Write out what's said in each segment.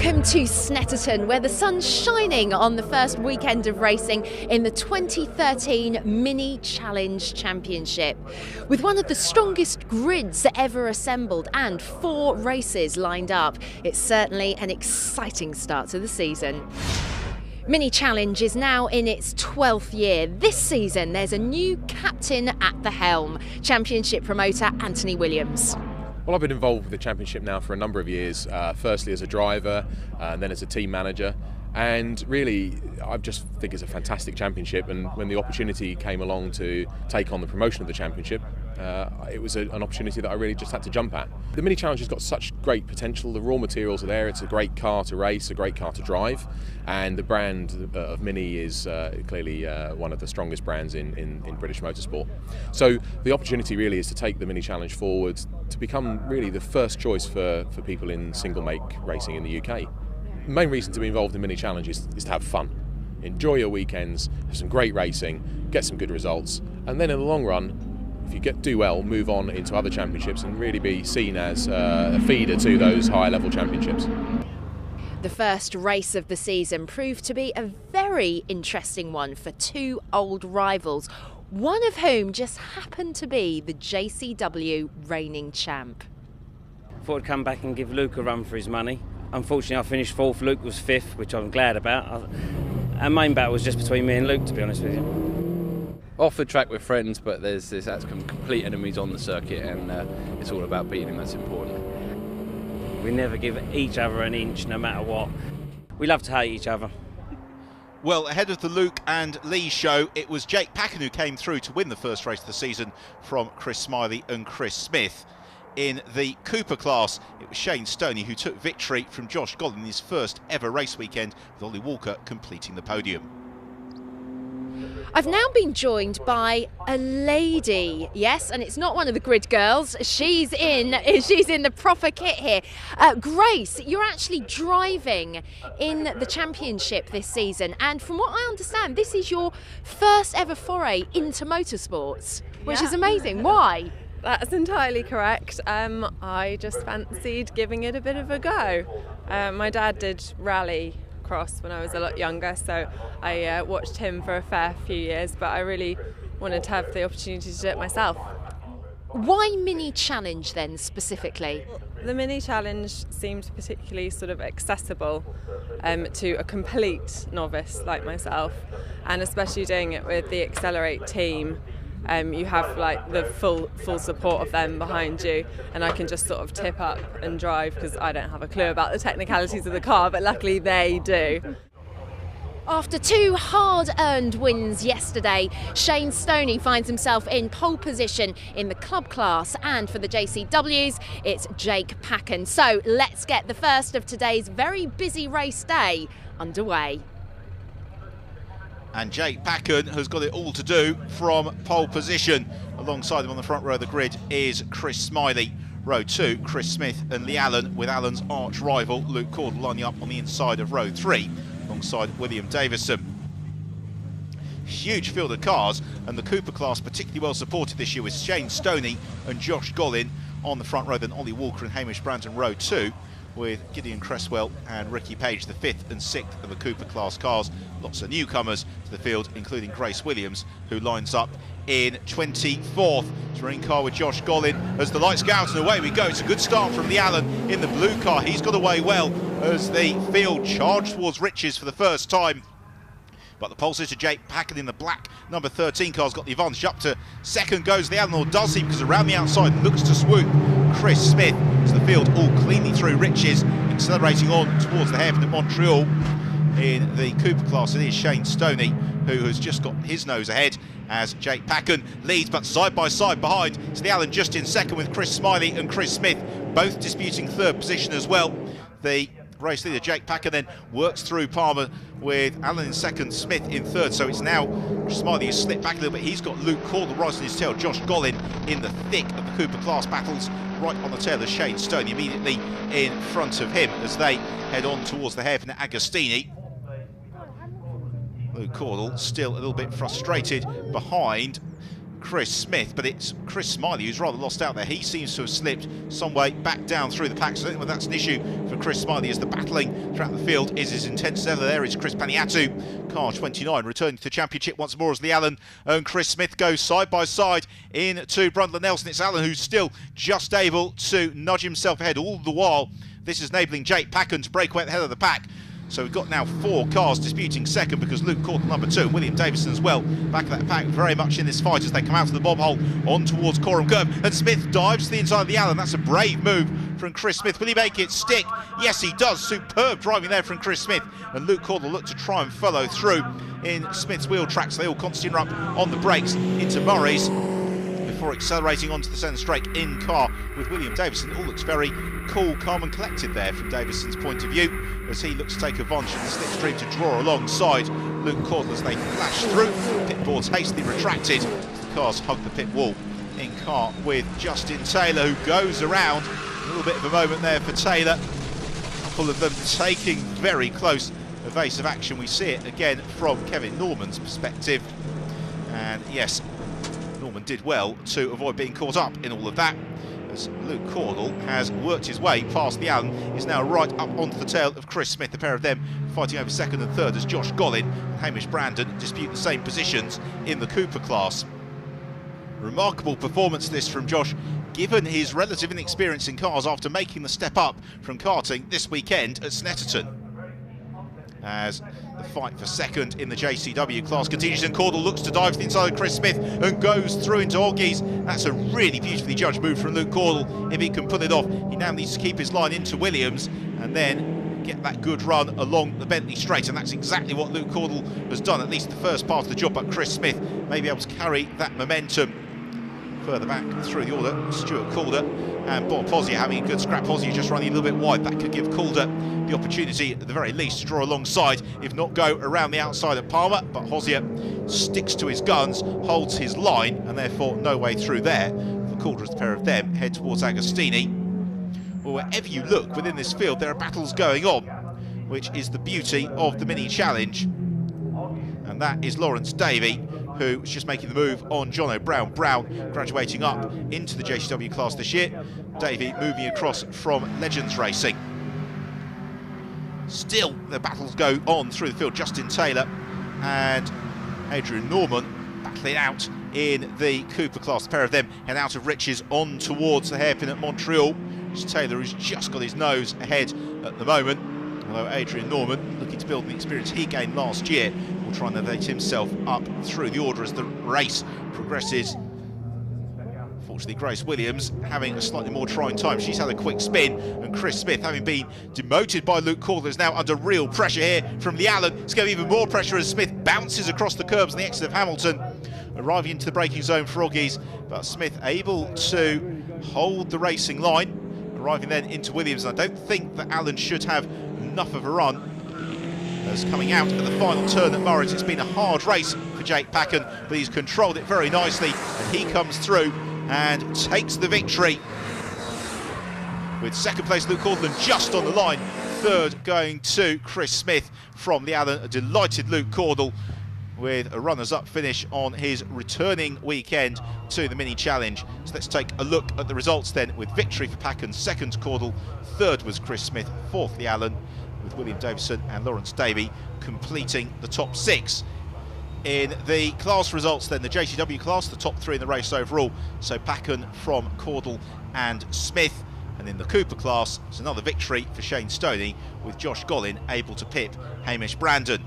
Welcome to Snetterton, where the sun's shining on the first weekend of racing in the 2013 Mini Challenge Championship. With one of the strongest grids ever assembled and 4 races lined up, it's certainly an exciting start to the season. Mini Challenge is now in its 12th year. This season there's a new captain at the helm, Championship promoter Anthony Williams. Well, I've been involved with the championship now for a number of years, firstly as a driver and then as a team manager, and really I just think it's a fantastic championship, and when the opportunity came along to take on the promotion of the championship, it was an opportunity that I really just had to jump at. The Mini Challenge has got such great potential, the raw materials are there, it's a great car to race, a great car to drive, and the brand of Mini is clearly one of the strongest brands in British motorsport. So the opportunity really is to take the Mini Challenge forward to become really the first choice for people in single make racing in the UK. The main reason to be involved in Mini Challenge is to have fun. Enjoy your weekends, have some great racing, get some good results, and then in the long run, if you do well, move on into other championships and really be seen as a feeder to those higher level championships. The first race of the season proved to be a very interesting one for 2 old rivals, one of whom just happened to be the JCW reigning champ. Thought I'd come back and give Luke a run for his money. Unfortunately, I finished 4th, Luke was 5th, which I'm glad about. Our main battle was just between me and Luke, to be honest with you. Off the track with friends, but there's complete enemies on the circuit, and it's all about beating them. That's important. We never give each other an inch, no matter what. We love to hate each other. Well, ahead of the Luke and Lee show, it was Jake Packen who came through to win the first race of the season from Chris Smiley and Chris Smith. In the Cooper class, it was Shane Stoney who took victory from Josh Gollin in his first ever race weekend, with Ollie Walker completing the podium. I've now been joined by a lady, yes, and it's not one of the grid girls. She's in the proper kit here. Grace, you're actually driving in the championship this season, and from what I understand, this is your first ever foray into motorsports, which is amazing. Why? That's entirely correct. I just fancied giving it a bit of a go. My dad did rally cross when I was a lot younger, so I watched him for a fair few years, but I really wanted to have the opportunity to do it myself. Why Mini Challenge then specifically? The Mini Challenge seemed particularly sort of accessible to a complete novice like myself, and especially doing it with the Accelerate team. You have like the full support of them behind you, and I can just sort of tip up and drive because I don't have a clue about the technicalities of the car, but luckily they do. After 2 hard-earned wins yesterday, Shane Stoney finds himself in pole position in the club class, and for the JCWs, it's Jake Packen. So let's get the first of today's very busy race day underway. And Jake Packen has got it all to do from pole position. Alongside him on the front row of the grid is Chris Smiley. Row 2, Chris Smith and Lee Allen, with Allen's arch rival Luke Caudle lining up on the inside of row 3 alongside William Davison. Huge field of cars, and the Cooper class particularly well supported this year with Shane Stoney and Josh Gollin on the front row, then Ollie Walker and Hamish Brandon row 2, with Gideon Cresswell and Ricky Page, the 5th and 6th of the Cooper class cars. Lots of newcomers to the field, including Grace Williams, who lines up in 24th. Touring car with Josh Gollin as the lights go out and away we go. It's a good start from Lee Allen in the blue car. He's got away well as the field charged towards riches for the first time. But the pole sitter Jake Packen in the black number 13 car's got the advantage. Up to second goes Lee Allen, or does he? Because around the outside looks to swoop Chris Smith as the field all cleanly through riches, accelerating on towards the hairpin at Montreal. In the Cooper class, it is Shane Stoney who has just got his nose ahead as Jake Packen leads, but side by side behind. It's Lee Allen just in second with Chris Smiley and Chris Smith both disputing 3rd position as well. The race leader Jake Packen then works through Palmer with Allen in 2nd, Smith in 3rd. So it's now Smiley has slipped back a little bit. He's got Luke Caudle right on his tail. Josh Gollin in the thick of the Cooper class battles, right on the tail of Shane Stoney, immediately in front of him as they head on towards the hairpin at Agostini. Luke Caudle still a little bit frustrated behind Chris Smith, but it's Chris Smiley who's rather lost out there. He seems to have slipped some way back down through the pack, so I don't think that's an issue for Chris Smiley, as the battling throughout the field is as intense as ever. There is Chris Paniatu, car 29, returning to the championship once more as Lee Allen and Chris Smith go side by side into Brundle Nelson. It's Allen who's still just able to nudge himself ahead. All the while, this is enabling Jake Packen to break away at the head of the pack. So we've got now 4 cars disputing second, because Luke Caudle number 2 and William Davison as well back of that pack, very much in this fight as they come out to the bob hole on towards Coram Curve, and Smith dives to the inside of the Allen. That's a brave move from Chris Smith. Will he make it stick? Yes, he does. Superb driving there from Chris Smith, and Luke Caudle looked to try and follow through in Smith's wheel tracks. They all constantly interrupt on the brakes into Murray's before accelerating onto the centre straight in car with William Davison. It all looks very cool, calm and collected there from Davison's point of view, as he looks to take advantage of the slipstream to draw alongside Luke Caudle as they flash through. Pit boards hastily retracted. The cars hug the pit wall in car with Justin Taylor, who goes around. A little bit of a moment there for Taylor. A couple of them taking very close evasive action. We see it again from Kevin Norman's perspective. And yes, Norman did well to avoid being caught up in all of that, as Luke Caudle has worked his way past the Allen, is now right up onto the tail of Chris Smith. The pair of them fighting over second and third as Josh Gollin and Hamish Brandon dispute the same positions in the Cooper class. Remarkable performance this from Josh, given his relative inexperience in cars after making the step up from karting this weekend at Snetterton. As the fight for second in the JCW class continues, and Caudle looks to dive to the inside of Chris Smith and goes through into Oggies. That's a really beautifully judged move from Luke Caudle. If he can pull it off, he now needs to keep his line into Williams and then get that good run along the Bentley straight, and that's exactly what Luke Caudle has done, at least the first part of the job. But Chris Smith may be able to carry that momentum further back through the order. Stuart Calder and Bob Hosier having a good scrap. Hosier just running a little bit wide. That could give Calder the opportunity at the very least to draw alongside, if not go around the outside of Palmer. But Hosier sticks to his guns, holds his line, and therefore no way through there for Calder as the pair of them head towards Agostini. Well, wherever you look within this field, there are battles going on, which is the beauty of the mini challenge. And that is Lawrence Davey, who was just making the move on Jono Brown. Brown graduating up into the JCW class this year. Davey moving across from Legends Racing. Still, the battles go on through the field. Justin Taylor and Adrian Norman battling out in the Cooper class. The pair of them head out of Riches on towards the hairpin at Montreal. It's Taylor who's just got his nose ahead at the moment, although Adrian Norman, looking to build the experience he gained last year, will try and elevate himself up through the order as the race progresses. Fortunately, Grace Williams having a slightly more trying time. She's had a quick spin, and Chris Smith, having been demoted by Luke Caudle, is now under real pressure here from Lee Allen. It's going to be even more pressure as Smith bounces across the curbs on the exit of Hamilton, arriving into the braking zone for Oggies, but Smith able to hold the racing line, arriving then into Williams. And I don't think that Allen should have enough of a run. As coming out at the final turn at Morris, it's been a hard race for Jake Packen, but he's controlled it very nicely, and he comes through and takes the victory. With second place Luke Caudle just on the line, third going to Chris Smith from the Allen. A delighted Luke Caudle with a runners-up finish on his returning weekend to the mini challenge. So let's take a look at the results then, with victory for Packen, second Caudle, third was Chris Smith, fourth the Allen, with William Davison and Lawrence Davey completing the top 6. In the class results then, the JCW class, the top 3 in the race overall, so Packen from Caudle and Smith. And in the Cooper class, it's another victory for Shane Stoney, with Josh Gollin able to pip Hamish Brandon.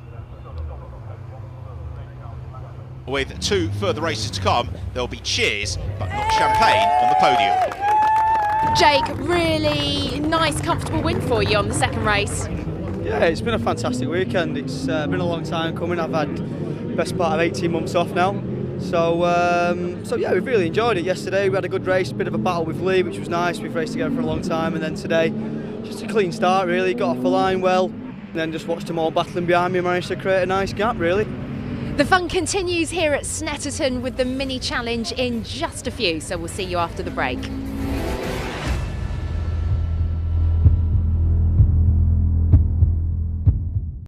With 2 further races to come, there'll be cheers, but not champagne on the podium. Jake, really nice, comfortable win for you on the second race. Yeah, it's been a fantastic weekend. It's been a long time coming. I've had the best part of 18 months off now. So yeah, we've really enjoyed it. Yesterday we had a good race, bit of a battle with Lee, which was nice. We've raced together for a long time, and then today, just a clean start really. Got off the line well, and then just watched them all battling behind me and managed to create a nice gap really. The fun continues here at Snetterton with the mini challenge in just a few, so we'll see you after the break.